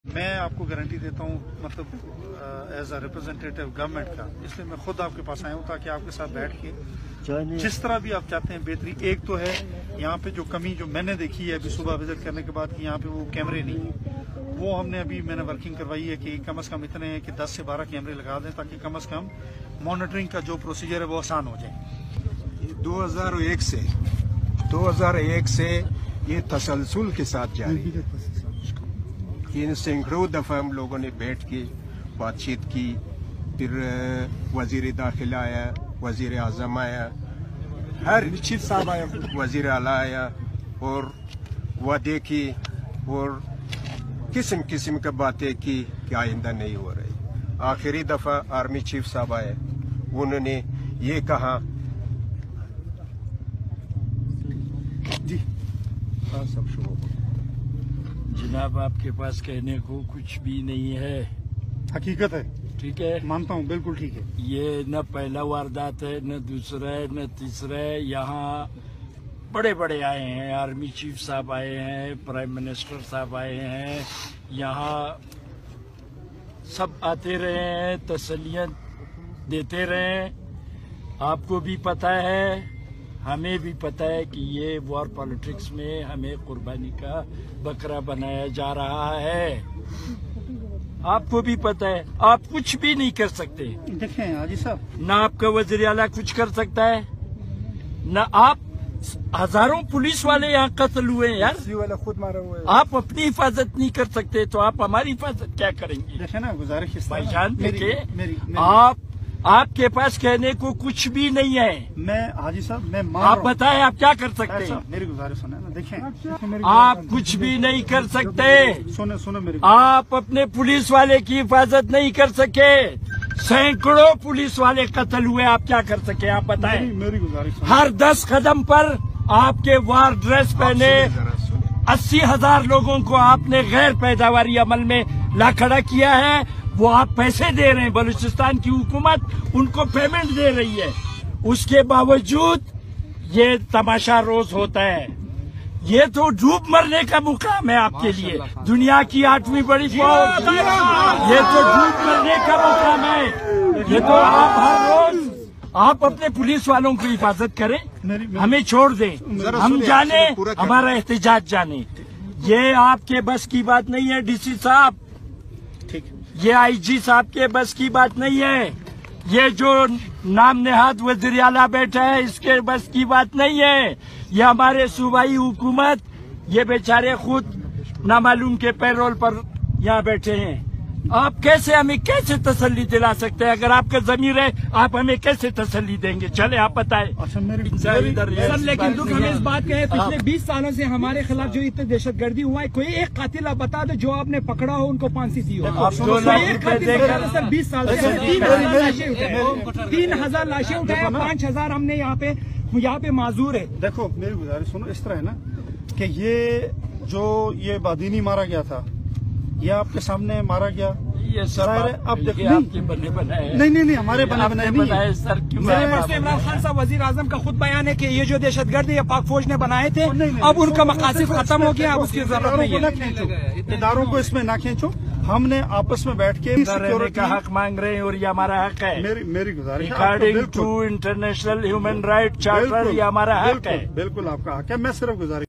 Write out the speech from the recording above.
میں آپ کو گارنٹی دیتا ہوں مطلب ایز اے ریپرزینٹیٹو گورنمنٹ کا، اس لیے میں خود آپ کے پاس آیا ہوں تاکہ آپ کے ساتھ بیٹھ کے جس طرح بھی آپ چاہتے ہیں بہتری. ایک تو ہے یہاں پہ جو کمی جو میں نے دیکھی ہے ابھی صبح وزٹ کرنے کے بعد کہ یہاں پہ وہ کیمرے نہیں، وہ ہم نے ورکنگ کروائی ہے کہ کم از کم اتنے ہیں کہ 10 سے 12 کیمرے لگا دیں تاکہ کم از کم مانیٹرنگ کا جو پروسیجر ہے وہ آسان ہو جائے. 2001 سے یہ تسلسل کے ساتھ جاری ہے. ان سینکڑوں دفعہ ہم لوگوں نے بیٹھ کے بات چیت کی، پھر وزیر داخلہ آیا، وزیر اعظم آیا، ہر چیز صاحب آیا، وزیر اعلیٰ آیا اور وعدے کی اور قسم قسم کی باتیں کی کہ آئندہ نہیں ہو رہی. آخری دفعہ آرمی چیف صاحب آئے، انہوں نے یہ کہا جی ہاں سب شروع. جناب آپ کے پاس کہنے کو کچھ بھی نہیں ہے، حقیقت ہے. ٹھیک ہے، مانتا ہوں، بالکل ٹھیک ہے. یہ نہ پہلا واردات ہے، نہ دوسرا ہے، نہ تیسرا ہے. یہاں بڑے بڑے آئے ہیں، آرمی چیف صاحب آئے ہیں، پرائم منسٹر صاحب آئے ہیں، یہاں سب آتے رہے ہیں، تسلیاں دیتے رہے. آپ کو بھی پتہ ہے، ہمیں بھی پتہ ہے کہ یہ وار پالیٹکس میں ہمیں قربانی کا بکرا بنایا جا رہا ہے. آپ کو بھی پتہ ہے، آپ کچھ بھی نہیں کر سکتے. دیکھیں حاجی صاحب، نہ آپ کا وزیر اعلیٰ کچھ کر سکتا ہے، نہ آپ. ہزاروں پولیس والے یہاں قتل ہوئے ہیں یار. خود مارا ہوا ہے. آپ اپنی حفاظت نہیں کر سکتے تو آپ ہماری حفاظت کیا کریں گے؟ دیکھیں نا، گزارش اس بھائی طرح جان میری- دیکھیں، آپ کے پاس کہنے کو کچھ بھی نہیں ہے. میں حاجی صاحب میں مان آپ رہا ہوں. بتائیں آپ کیا کر سکتے ہیں؟ میری گزارش سنیں نا، دیکھیں آپ کچھ بھی نہیں کر سکتے. سنیں میری آپ اپنے پولیس والے کی حفاظت نہیں کر سکے. سینکڑوں پولیس والے قتل ہوئے، آپ کیا کر سکے؟ آپ بتائیں. میری گزارش سنیں. ہر 10 قدم پر آپ کے وار ڈریس پہنے 80,000 لوگوں کو آپ نے غیر پیداواری عمل میں لا کھڑا کیا ہے. وہ آپ پیسے دے رہے ہیں، بلوچستان کی حکومت ان کو پیمنٹ دے رہی ہے. اس کے باوجود یہ تماشا روز ہوتا ہے. یہ تو ڈوب مرنے کا مقام ہے آپ کے لیے. دنیا کی 8ویں بڑی فوج، یہ تو ڈوب مرنے کا مقام ہے. یہ تو آپ ہر روز آپ اپنے پولیس والوں کی حفاظت کریں، ہمیں چھوڑ دیں، ہم جانے، ہمارا احتجاج جانے. یہ آپ کے بس کی بات نہیں ہے ڈی سی صاحب، یہ آئی جی صاحب کے بس کی بات نہیں ہے. یہ جو نام نہاد وزیر اعلیٰ بیٹھا ہے اس کے بس کی بات نہیں ہے. یہ ہمارے صوبائی حکومت، یہ بیچارے خود نامعلوم کے پیرول پر یہاں بیٹھے ہیں. آپ کیسے ہمیں کیسے تسلی دلا سکتے ہیں؟ اگر آپ کا ضمیر ہے آپ ہمیں کیسے تسلی دیں گے؟ چلے آپ بتائیں. سر لیکن دکھ ہمیں اس بات کا ہے، پچھلے 20 سالوں سے ہمارے خلاف جو اتنے دہشت گردی ہوا ہے، کوئی ایک قاتل آپ بتا دو جو آپ نے پکڑا ہو ان کو پھانسی دی ہو. ایک قاتل سر 20 سال سے 3,000 لاشیں اٹھائے، 5,000 ہم نے یہاں پہ معذور ہے. دیکھو میری گزارش سنو، اس طرح ہے نا کہ یہ بادینی مارا گیا تھا، یہ آپ کے سامنے مارا گیا. یہ سر اب دیکھیں آپ کے بنے بنائے نہیں ہمارے بنائے نہیں. سر کیوں عمران خان صاحب وزیر اعظم کا خود بیان ہے کہ یہ جو دہشت گرد یہ پاک فوج نے بنائے تھے، اب ان کا مقاصد ختم ہو گیا، اب اس کی ضرورت نہیں ہے. اداروں کو اس میں نہ کھینچو. ہم نے آپس میں بیٹھ کے رہنے کا حق مانگ رہے ہیں اور یہ ہمارا حق ہے. میری گزارش according to international human right charter یہ ہمارا حق ہے. بالکل آپ کا حق ہے. میں صرف گزارش